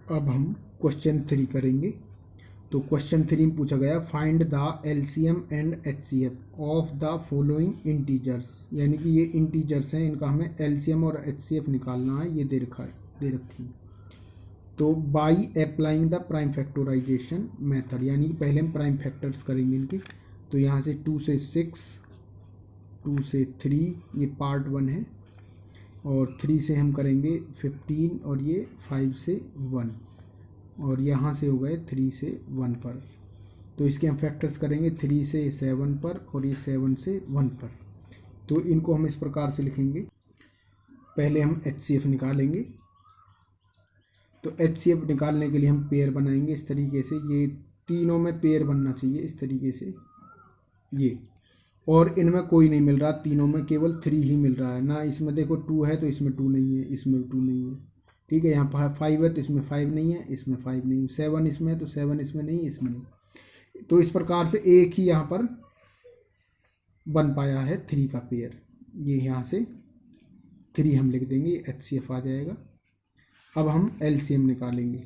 अब हम क्वेश्चन 3 करेंगे। तो क्वेश्चन 3 में पूछा गया find the LCM and HCF of the following integers, यानी कि ये इंटीजर्स हैं, इनका हमें एलसीएम और एचसीएफ निकालना है। ये दे रखी है। तो by applying the prime factorization method, यानी कि पहले हम प्राइम फैक्टर्स करेंगे इनके। तो यहाँ से 2 से 6, 2 से 3, ये पार्ट 1 है, और 3 से हम करेंगे 15, और ये 5 से 1, और यहाँ से हो गए 3 से 1 पर। तो इसके हम फैक्टर्स करेंगे 3 से 7 पर, और ये 7 से 1 पर। तो इनको हम इस प्रकार से लिखेंगे। पहले हम एचसीएफ निकालेंगे। तो एचसीएफ निकालने के लिए हम पेयर बनाएंगे इस तरीके से। ये तीनों में पेयर बनना चाहिए इस तरीके से ये, और इनमें कोई नहीं मिल रहा, तीनों में केवल 3 ही मिल रहा है ना। इसमें देखो 2 है तो इसमें 2 नहीं है, इसमें 2 नहीं है, ठीक है। यहाँ पर 5 है तो इसमें 5 नहीं है, इसमें 5 नहीं है। 7 इसमें है तो 7 इसमें नहीं, इसमें नहीं। तो इस प्रकार से एक ही यहाँ पर बन पाया है 3 का पेयर। ये यहाँ से 3 हम लिख देंगे, एचसीएफ आ जाएगा। अब हम एलसीएम निकालेंगे।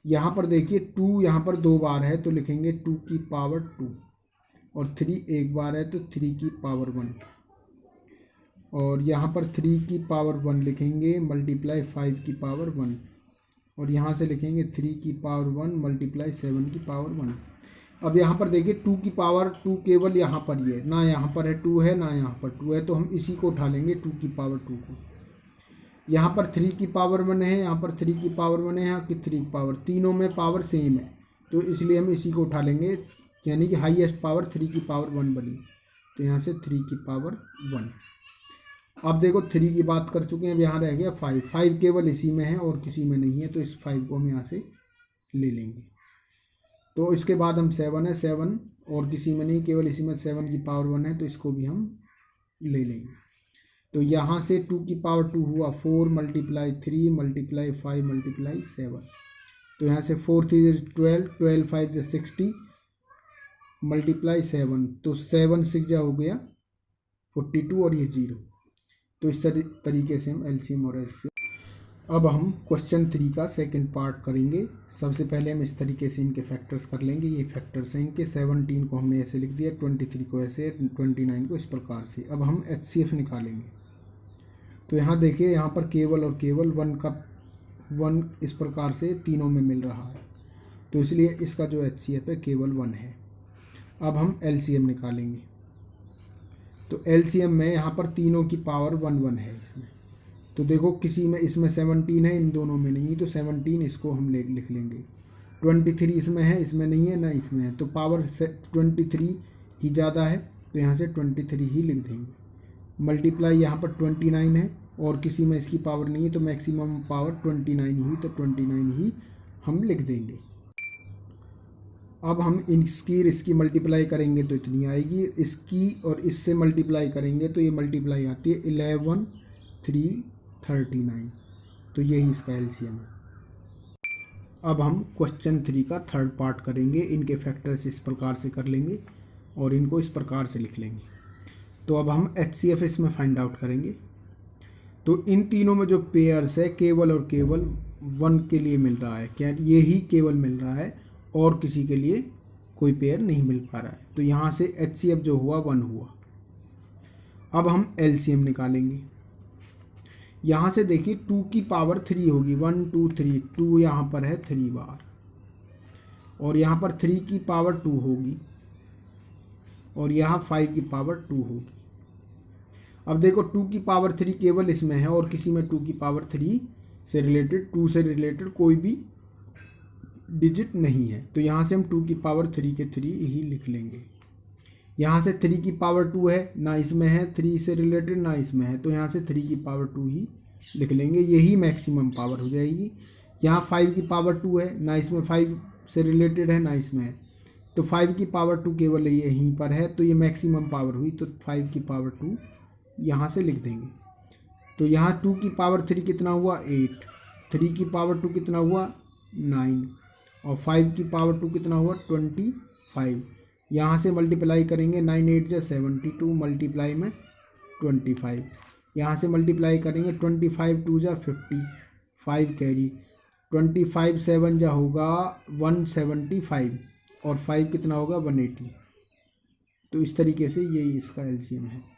यहाँ पर देखिए 2 यहाँ पर 2 बार है तो लिखेंगे 2 की पावर 2, और 3 एक बार है तो 3 की पावर 1, और यहाँ पर 3 की पावर 1 लिखेंगे मल्टीप्लाई 5 की पावर 1, और यहाँ से लिखेंगे 3 की पावर 1 मल्टीप्लाई 7 की पावर 1। अब यहाँ पर देखिए 2 की पावर 2 केवल यहाँ पर ही है ना, यहाँ पर है 2 है ना, यहाँ पर 2 है, तो हम इसी को उठा लेंगे 2 की पावर 2 को। यहाँ पर 3 की पावर 1 है, यहाँ पर 3 की पावर 1 है, यहाँ की 3 की पावर, तीनों में पावर सेम है, तो इसलिए हम इसी को उठा लेंगे, यानी कि हाईएस्ट पावर 3 की पावर 1 बनी। तो यहाँ से 3 की पावर 1। अब देखो 3 की बात कर चुके हैं, अब यहाँ रह गया 5। 5 केवल इसी में है और किसी में नहीं है, तो इस 5 को हम यहाँ से ले लेंगे। तो इसके बाद हम 7 है, 7 और किसी में नहीं, केवल इसी में 7 की पावर 1 है, तो इसको भी हम ले लेंगे। तो यहाँ से 2 की पावर 2 हुआ 4 मल्टीप्लाई 3 मल्टीप्लाई 5 मल्टीप्लाई 7। तो यहाँ से 4 3 12, 12 5 60 मल्टीप्लाई 7, तो 7 6 हो गया 42, और ये 0। तो इस तरीके से हम एलसीएम और एचसीएफ। अब हम क्वेश्चन 3 का सेकंड पार्ट करेंगे। सबसे पहले हम इस तरीके से इनके फैक्टर्स कर लेंगे। ये फैक्टर्स हैं इनके। 17 को हमने ऐसे लिख दिया, 23 को ऐसे, 29 को इस प्रकार से। अब हम एचसीएफ निकालेंगे। तो यहाँ देखिए, यहाँ पर केवल और केवल 1 इस प्रकार से तीनों में मिल रहा है, तो इसलिए इसका जो एचसीएफ है केवल 1 है। अब हम एलसीएम निकालेंगे। तो एलसीएम में यहाँ पर तीनों की पावर 1 1 है इसमें। तो देखो किसी में इसमें 17 है, इन दोनों में नहीं, तो 17 इसको हम लिख लेंगे। 23 इसमें है, इसमें नहीं है ना, इसमें है, तो पावर 23 ही ज़्यादा है, तो यहाँ से 23 ही लिख देंगे। मल्टीप्लाई यहाँ पर 29 है, और किसी में इसकी पावर नहीं है, तो मैक्सिमम पावर 29 हुई, तो 29 ही हम लिख देंगे। अब हम इसकी मल्टीप्लाई करेंगे तो इतनी आएगी, इसकी और इससे मल्टीप्लाई करेंगे तो ये मल्टीप्लाई आती है 11 3 39। तो यही इसका एलसीएम है। अब हम क्वेश्चन 3 का थर्ड पार्ट करेंगे। इनके फैक्टर्स इस प्रकार से कर लेंगे और इनको इस प्रकार से लिख लेंगे। तो अब हम एचसीएफ इसमें फाइंड आउट करेंगे। तो इन तीनों में जो पेयर्स है केवल और केवल 1 के लिए मिल रहा है, क्या ये ही केवल मिल रहा है, और किसी के लिए कोई पेयर नहीं मिल पा रहा है। तो यहाँ से एचसीएफ जो हुआ 1 हुआ। अब हम एलसीएम निकालेंगे। यहाँ से देखिए 2 की पावर 3 होगी, 1 2 3, 2 यहाँ पर है 3 बार, और यहाँ पर 3 की पावर 2 होगी, और यहाँ 5 की पावर 2 होगी। अब देखो 2 की पावर 3 केवल इसमें है, और किसी में 2 की पावर 3 से रिलेटेड, 2 से रिलेटेड कोई भी डिजिट नहीं है, तो यहाँ से हम 2 की पावर 3 के 3 ही लिख लेंगे। यहाँ से 3 की पावर 2 है, ना इसमें है 3 से रिलेटेड, ना इसमें है, तो यहाँ से 3 की पावर 2 ही लिख लेंगे, यही मैक्सिमम पावर हो जाएगी। यहाँ 5 की पावर 2 है, ना इसमें 5 से रिलेटेड है, ना इसमें है, तो 5 की पावर 2 केवल यहीं पर है, तो ये मैक्सिमम पावर हुई, तो 5 की पावर 2 यहाँ से लिख देंगे। तो यहाँ 2 की पावर 3 कितना हुआ 8, 3 की पावर 2 कितना हुआ 9, और 5 की पावर 2 कितना हुआ 25। यहाँ से मल्टीप्लाई करेंगे, 9 8 जा 72, मल्टीप्लाई में 25। यहाँ से मल्टीप्लाई करेंगे 25 2 जा 50, 5 कैरी, 25 7 जा होगा 175 और 5 कितना होगा 180। तो इस तरीके से यही इसका एलसीएम है।